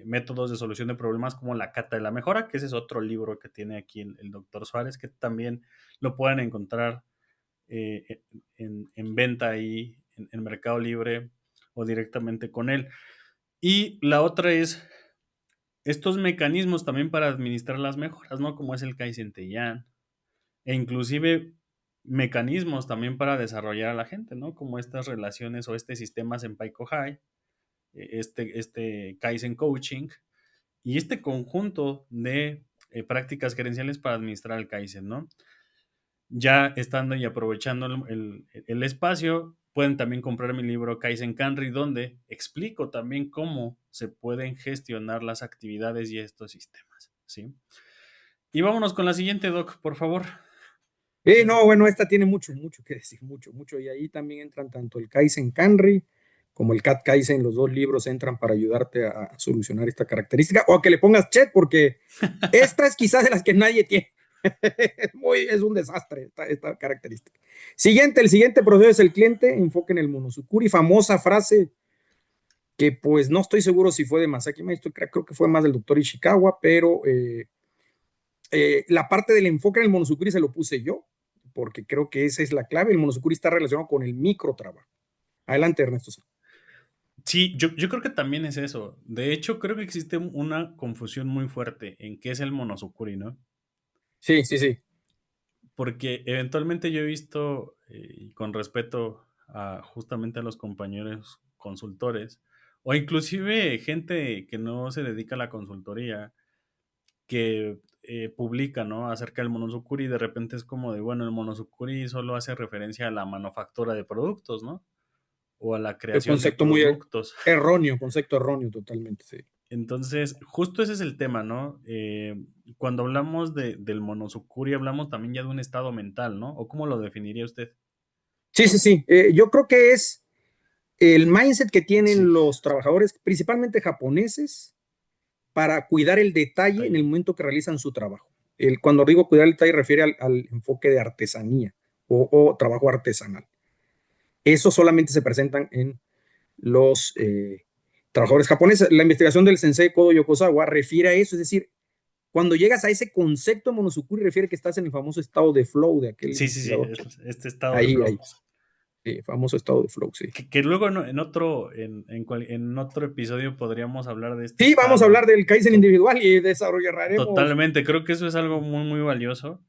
Speaker 1: métodos de solución de problemas como la cata de la mejora, que ese es otro libro que tiene aquí el doctor Suárez, que también lo pueden encontrar en venta ahí en Mercado Libre o directamente con él. Y la otra es estos mecanismos también para administrar las mejoras, ¿no? Como es el Kaizen Teiyan, e inclusive mecanismos también para desarrollar a la gente, ¿no? Como estas relaciones o este sistema Senpai Kohai, este Kaizen Coaching y este conjunto de prácticas gerenciales para administrar el Kaizen, ¿no? Ya estando y aprovechando el espacio, pueden también comprar mi libro Kaizen Kanri, donde explico también cómo se pueden gestionar las actividades y estos sistemas, ¿sí? Y vámonos con la siguiente, Doc, por favor.
Speaker 2: No, bueno, esta tiene mucho, mucho que decir, mucho, mucho. Y ahí también entran tanto el Kaizen Kanri como el Cat Kaizen. Los dos libros entran para ayudarte a solucionar esta característica o a que le pongas check, porque esta es quizás de las que nadie tiene. Es un desastre esta característica. El siguiente proceso es el cliente, enfoque en el monosukuri, famosa frase que pues no estoy seguro si fue de Masaki Maestro, creo que fue más del doctor Ishikawa, pero la parte del enfoque en el monosukuri se lo puse yo, porque creo que esa es la clave. El monosukuri está relacionado con el micro trabajo. Adelante, Ernesto.
Speaker 1: Sí, yo creo que también es eso. De hecho, creo que existe una confusión muy fuerte en qué es el monosukuri, ¿no?
Speaker 2: Sí, sí, sí.
Speaker 1: Porque eventualmente yo he visto, y con respeto a justamente a los compañeros consultores, o inclusive gente que no se dedica a la consultoría, que publica, ¿no? Acerca del monosukuri y de repente es como de, bueno, el monosukuri solo hace referencia a la manufactura de productos, ¿no? O a la
Speaker 2: El
Speaker 1: creación de
Speaker 2: concepto muy
Speaker 1: productos.
Speaker 2: erróneo, concepto erróneo totalmente, sí.
Speaker 1: Entonces, justo ese es el tema, ¿no? Cuando hablamos del monosukuri, hablamos también ya de un estado mental, ¿no? ¿O cómo lo definiría usted?
Speaker 2: Sí, sí, sí. Yo creo que es el mindset que tienen
Speaker 1: Sí,
Speaker 2: los trabajadores, principalmente japoneses, para cuidar el detalle en el
Speaker 1: detalle.
Speaker 2: momento que realizan su trabajo. Cuando digo cuidar el detalle, refiere al enfoque de artesanía o trabajo artesanal. Eso solamente se presentan en los trabajadores japoneses. La investigación del sensei Kodo Yokozawa refiere a eso, es decir, cuando llegas a ese concepto de monosukuri, refiere que estás en el famoso estado de flow de aquel
Speaker 1: Sí, sí, sí,
Speaker 2: investigador.
Speaker 1: este estado de
Speaker 2: Ahí, ahí,
Speaker 1: flow.
Speaker 2: famoso estado de flow, sí.
Speaker 1: Que luego en otro episodio podríamos hablar de este
Speaker 2: Sí, vamos a hablar
Speaker 1: estado.
Speaker 2: del Kaizen
Speaker 1: To-
Speaker 2: individual y desarrollaremos.
Speaker 1: Totalmente, creo que eso es algo muy, muy valioso.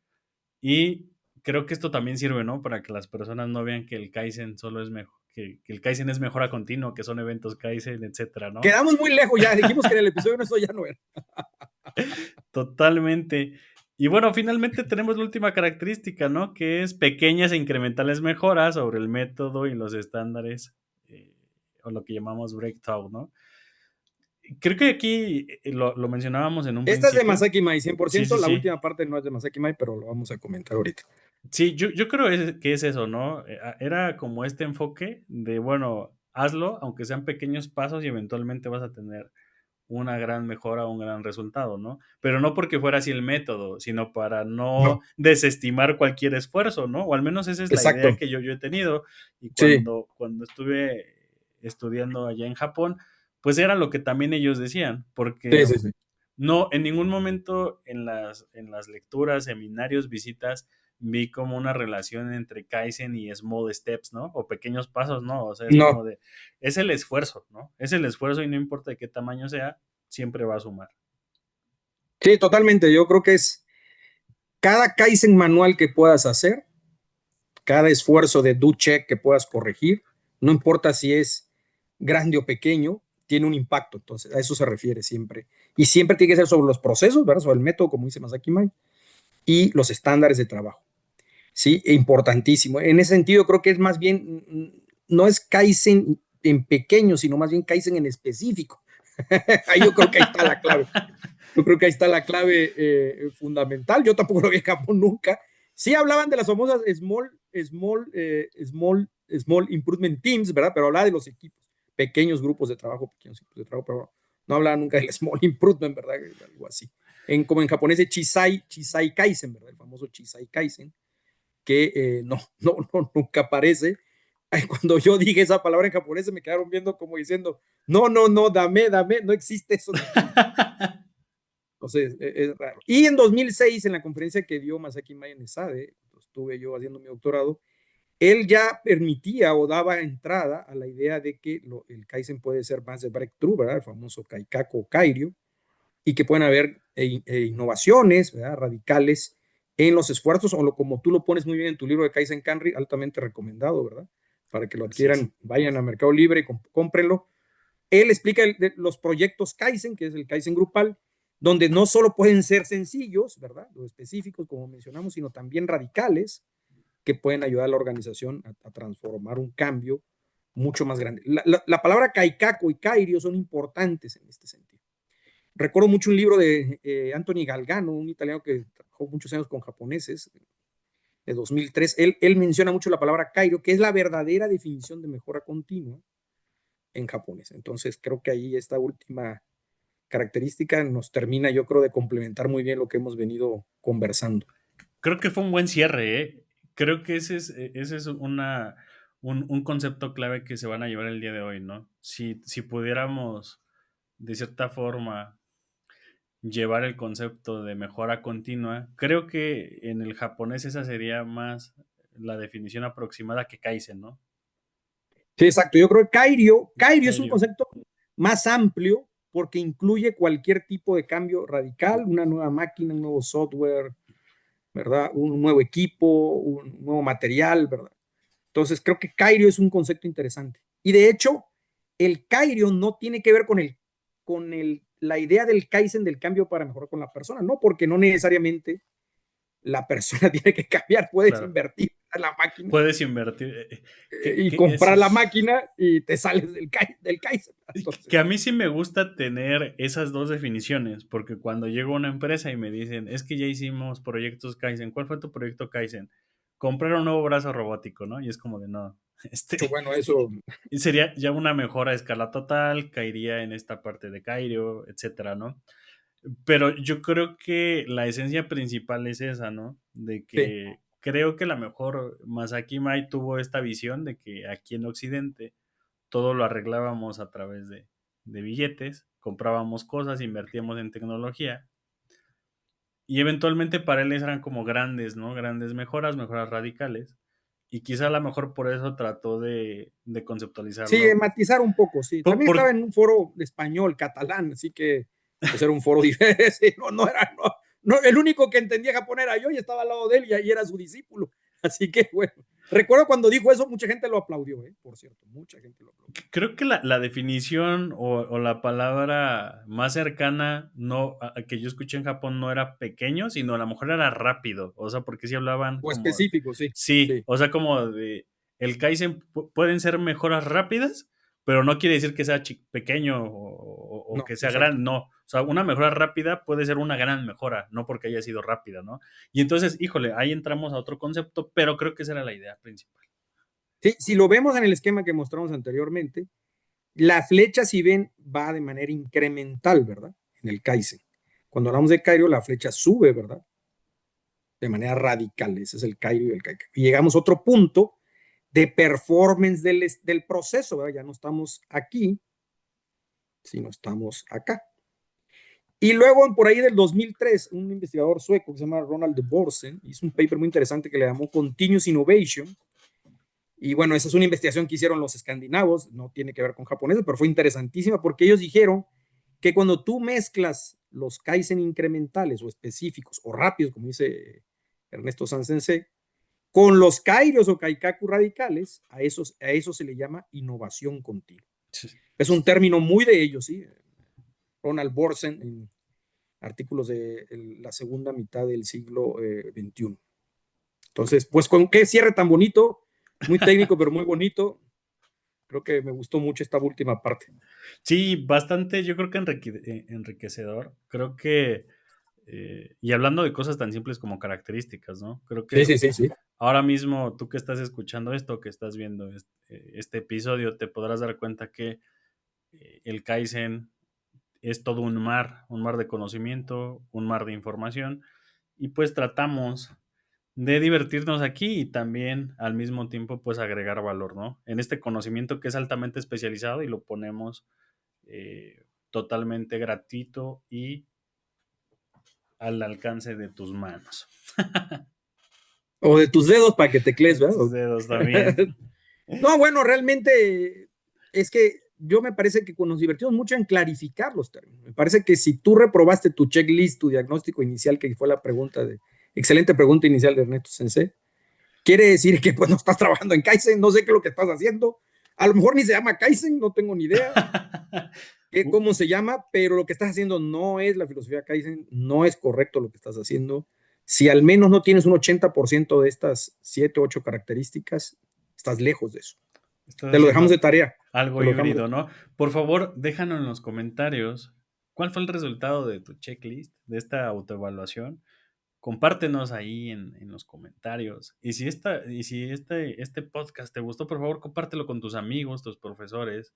Speaker 1: Y creo que esto también sirve, ¿no? Para que las personas no vean que el Kaizen solo es mejor, que el Kaizen es mejora continua, que son eventos Kaizen, etcétera, ¿no?
Speaker 2: Quedamos muy lejos ya, dijimos que en el episodio eso ya no era.
Speaker 1: Totalmente. Y bueno, finalmente tenemos la última característica, ¿no? Que es pequeñas e incrementales mejoras sobre el método y los estándares, o lo que llamamos breakthrough, ¿no? Creo que aquí lo mencionábamos en un
Speaker 2: Esta es de
Speaker 1: principio.
Speaker 2: Masaki Mai,
Speaker 1: Sí,
Speaker 2: 100%.
Speaker 1: sí,
Speaker 2: La
Speaker 1: sí.
Speaker 2: última parte no es de Masaki Mai, pero lo vamos a comentar ahorita.
Speaker 1: Sí, yo creo que es eso, ¿no? Era como este enfoque de, bueno, hazlo, aunque sean pequeños pasos y eventualmente vas a tener una gran mejora, un gran resultado, ¿no? Pero no porque fuera así el método, sino para no
Speaker 2: No,
Speaker 1: desestimar cualquier esfuerzo, ¿no? O al menos esa es la idea
Speaker 2: exacto.
Speaker 1: que yo he tenido y
Speaker 2: Sí,
Speaker 1: cuando estuve estudiando allá en Japón, pues era lo que también ellos decían,
Speaker 2: sí,
Speaker 1: porque
Speaker 2: sí, sí.
Speaker 1: no, en ningún momento en las lecturas, seminarios, visitas, vi como una relación entre Kaizen y small steps, ¿no? O pequeños pasos, ¿no? O sea, es como
Speaker 2: No,
Speaker 1: de, es el esfuerzo, ¿no? Es el esfuerzo y no importa de qué tamaño sea, siempre va a sumar.
Speaker 2: sí, totalmente. Yo creo que es cada Kaizen manual que puedas hacer, cada esfuerzo de do check que puedas corregir, no importa si es grande o pequeño, tiene un impacto. Entonces, a eso se refiere siempre. Y siempre tiene que ser sobre los procesos, ¿verdad? Sobre el método, como dice Masaki Mai, y los estándares de trabajo. Sí, importantísimo. En ese sentido, creo que es más bien, no es Kaizen en pequeño, sino más bien Kaizen en específico. Ahí yo creo que ahí está la clave. Yo creo que ahí está la clave fundamental. Yo tampoco lo vi en Japón nunca. Sí hablaban de las famosas small improvement teams, ¿verdad? Pero hablaba de los equipos, pequeños grupos de trabajo, pero no hablaba nunca del small improvement, ¿verdad? Algo así. Como en japonés de Chisai Kaizen, ¿verdad? El famoso Chisai Kaizen, que nunca aparece. Ay, cuando yo dije esa palabra en japonés, se me quedaron viendo como diciendo, no, dame, no existe eso en ningún lado. Entonces, es raro. Y en 2006, en la conferencia que dio Masaki Maya en ESADE, estuve yo haciendo mi doctorado, él ya permitía o daba entrada a la idea de que el Kaizen puede ser más de breakthrough, ¿verdad? El famoso Kaikaku o Kairio, y que pueden haber innovaciones, ¿verdad? Radicales en los esfuerzos, o como tú lo pones muy bien en tu libro de Kaizen Kanri, altamente recomendado, ¿verdad? Para que lo
Speaker 1: Gracias.
Speaker 2: adquieran, vayan a Mercado Libre y cómprenlo. Él explica los proyectos Kaizen, que es el Kaizen grupal, donde no solo pueden ser sencillos, ¿verdad? Los específicos, como mencionamos, sino también radicales, que pueden ayudar a la organización a transformar un cambio mucho más grande. La palabra Kaikaku y Kairio son importantes en este sentido. Recuerdo mucho un libro de Anthony Galgano, un italiano que trabajó muchos años con japoneses, de 2003. Él menciona mucho la palabra Kairio, que es la verdadera definición de mejora continua en japonés. Entonces, creo que ahí esta última característica nos termina, yo creo, de complementar muy bien lo que hemos venido conversando.
Speaker 1: Creo que fue un buen cierre, ¿eh? Creo que ese es un concepto clave que se van a llevar el día de hoy, ¿no? Si pudiéramos, de cierta forma, llevar el concepto de mejora continua, creo que en el japonés esa sería más la definición aproximada que Kaizen, ¿no?
Speaker 2: Sí, exacto. Yo creo que Kairio es un
Speaker 1: Kairio.
Speaker 2: concepto más amplio porque incluye cualquier tipo de cambio radical, una nueva máquina, un nuevo software, ¿verdad? Un nuevo equipo, un nuevo material, ¿verdad? Entonces, creo que Kairio es un concepto interesante. Y de hecho, el Kairio no tiene que ver la idea del Kaizen del cambio para mejorar con la persona, no, porque no necesariamente la persona tiene que cambiar, puedes
Speaker 1: Claro.
Speaker 2: invertir en la máquina
Speaker 1: Puedes invertir.
Speaker 2: y
Speaker 1: Que ese
Speaker 2: comprar la
Speaker 1: es.
Speaker 2: máquina y te sales del Kaizen.
Speaker 1: Que
Speaker 2: Entonces,
Speaker 1: a mí sí me gusta tener esas dos definiciones, porque cuando llego a una empresa y me dicen, es que ya hicimos proyectos Kaizen, ¿cuál fue tu proyecto Kaizen? Comprar un nuevo brazo robótico, ¿no? Y es como de no,
Speaker 2: bueno, eso,
Speaker 1: sería ya una mejora a escala total, caería en esta parte de Kairio, etcétera, ¿no? Pero yo creo que la esencia principal es esa, ¿no? De
Speaker 2: sí,
Speaker 1: que creo que la mejor Masaki Mai tuvo esta visión de que aquí en Occidente todo lo arreglábamos a través de billetes, comprábamos cosas, invertíamos en tecnología y eventualmente para él eran como grandes, ¿no? Grandes mejoras, mejoras radicales. Y quizá a lo mejor por eso trató de
Speaker 2: sí,
Speaker 1: conceptualizarlo.
Speaker 2: matizar un poco, sí.
Speaker 1: Por,
Speaker 2: También estaba
Speaker 1: por,
Speaker 2: en un foro de español, catalán, así que pues era un foro diferente, sí, el único que entendía japonés era yo y estaba al lado de él y era su discípulo. Así que bueno, recuerdo cuando dijo eso, mucha gente lo aplaudió, por cierto, mucha gente lo aplaudió.
Speaker 1: creo que la definición o, la palabra más cercana que yo escuché en Japón no era pequeño, sino a lo mejor era rápido. O sea, porque sí hablaban
Speaker 2: O
Speaker 1: como,
Speaker 2: específico, sí,
Speaker 1: sí,
Speaker 2: sí,
Speaker 1: o sea, como de el Kaizen pueden ser mejoras rápidas, pero no quiere decir que sea pequeño o
Speaker 2: No,
Speaker 1: que sea
Speaker 2: exacto.
Speaker 1: grande, no. O sea, una mejora rápida puede ser una gran mejora, no porque haya sido rápida, ¿no? Y entonces, híjole, ahí entramos a otro concepto, pero creo que esa era la idea principal.
Speaker 2: Sí, si lo vemos en el esquema que mostramos anteriormente, la flecha, si ven, va de manera incremental, ¿verdad? En el Kaizen. Cuando hablamos de Kairos, la flecha sube, ¿verdad? De manera radical. Ese es el Kairo y el Kaikai. Y llegamos a otro punto de performance del proceso, ¿verdad? Ya no estamos aquí, sino estamos acá. Y luego, por ahí del 2003, un investigador sueco que se llama Ronald de Borsen hizo un paper muy interesante que le llamó Continuous Innovation. Y bueno, esa es una investigación que hicieron los escandinavos, no tiene que ver con japoneses, pero fue interesantísima porque ellos dijeron que cuando tú mezclas los Kaizen incrementales o específicos o rápidos, como dice Ernesto Sansense, con los Kairios o Kaikaku radicales, a eso se le llama innovación continua. Es un término muy de ellos, ¿sí? Ronald Borsen en artículos de la segunda mitad del siglo XXI. Entonces, pues con qué cierre tan bonito, muy técnico, pero muy bonito. Creo que me gustó mucho esta última parte.
Speaker 1: Sí, bastante, yo creo que enriquecedor. Creo que, y hablando de cosas tan simples como características, ¿no? Creo
Speaker 2: Sí,
Speaker 1: que
Speaker 2: sí, sí, sí.
Speaker 1: ahora mismo tú que estás escuchando esto, que estás viendo este episodio, te podrás dar cuenta que el Kaizen es todo un mar de conocimiento, un mar de información, y pues tratamos de divertirnos aquí y también al mismo tiempo pues agregar valor, ¿no? En este conocimiento que es altamente especializado y lo ponemos totalmente gratuito y al alcance de tus manos.
Speaker 2: O de tus dedos para que
Speaker 1: De
Speaker 2: teclees, ¿verdad?
Speaker 1: tus dedos también.
Speaker 2: No, bueno, realmente es que yo me parece que nos divertimos mucho en clarificar los términos. Me parece que si tú reprobaste tu checklist, tu diagnóstico inicial, que fue la pregunta excelente pregunta inicial de Ernesto Sensei, quiere decir que pues no estás trabajando en Kaizen, no sé qué es lo que estás haciendo. A lo mejor ni se llama Kaizen, no tengo ni idea cómo se llama, pero lo que estás haciendo no es la filosofía Kaizen, no es correcto lo que estás haciendo. Si al menos no tienes un 80% de estas 7, 8 características, estás lejos de eso.
Speaker 1: Estás
Speaker 2: Te lo dejamos de
Speaker 1: haciendo
Speaker 2: tarea.
Speaker 1: algo
Speaker 2: Te lo dejamos de
Speaker 1: híbrido, ¿no? Por favor, déjanos en los comentarios cuál fue el resultado de tu checklist, de esta autoevaluación. Compártenos ahí en los comentarios. Y si este podcast te gustó, por favor, compártelo con tus amigos, tus profesores,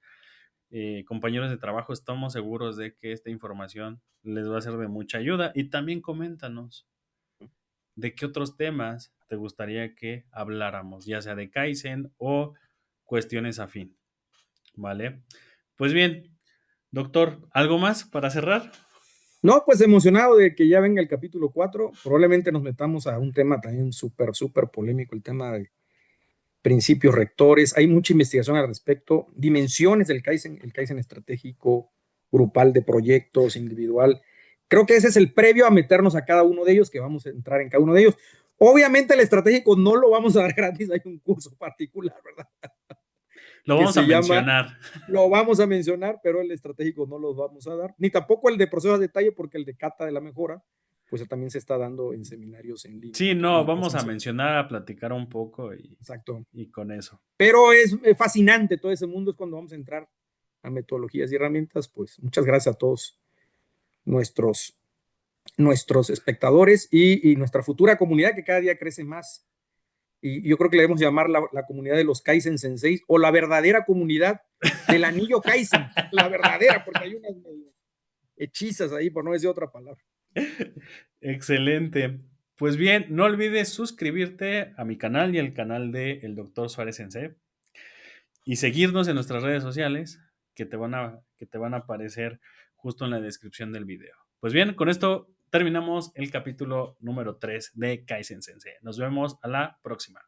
Speaker 1: compañeros de trabajo. Estamos seguros de que esta información les va a ser de mucha ayuda. Y también coméntanos de qué otros temas te gustaría que habláramos, ya sea de Kaizen o cuestiones afín. ¿Vale? Pues bien, doctor, ¿algo más para cerrar?
Speaker 2: No, pues emocionado de que ya venga el capítulo 4. Probablemente nos metamos a un tema también súper, súper polémico, el tema de principios rectores. Hay mucha investigación al respecto. Dimensiones del Kaizen, el Kaizen estratégico, grupal de proyectos, individual. Creo que ese es el previo a meternos a cada uno de ellos, que vamos a entrar en cada uno de ellos. Obviamente el estratégico no lo vamos a dar gratis, hay un curso particular, ¿verdad?
Speaker 1: Lo
Speaker 2: Que
Speaker 1: vamos a
Speaker 2: se llama,
Speaker 1: mencionar.
Speaker 2: lo vamos a mencionar, pero el estratégico no lo vamos a dar, ni tampoco el de proceso a detalle, porque el de cata de la mejora, pues también se está dando en seminarios en línea.
Speaker 1: Sí,
Speaker 2: Entonces
Speaker 1: no,
Speaker 2: no
Speaker 1: vamos a
Speaker 2: alcanzamos a...
Speaker 1: mencionar, a platicar un poco
Speaker 2: Exacto.
Speaker 1: y con eso.
Speaker 2: Pero es fascinante todo ese mundo, es cuando vamos a entrar a metodologías y herramientas. Pues muchas gracias a todos nuestros, nuestros espectadores y nuestra futura comunidad que cada día crece más. Y yo creo que le debemos llamar la comunidad de los Kaizen Senseis o la verdadera comunidad del anillo Kaizen, la verdadera, porque hay unas hechizas ahí, por no decir otra palabra.
Speaker 1: Excelente. Pues bien, no olvides suscribirte a mi canal y al canal de el Dr. Suárez Sensei y seguirnos en nuestras redes sociales que te van a aparecer justo en la descripción del video. Pues bien, con esto terminamos el capítulo número 3 de Kaizen Sensei. Nos vemos a la próxima.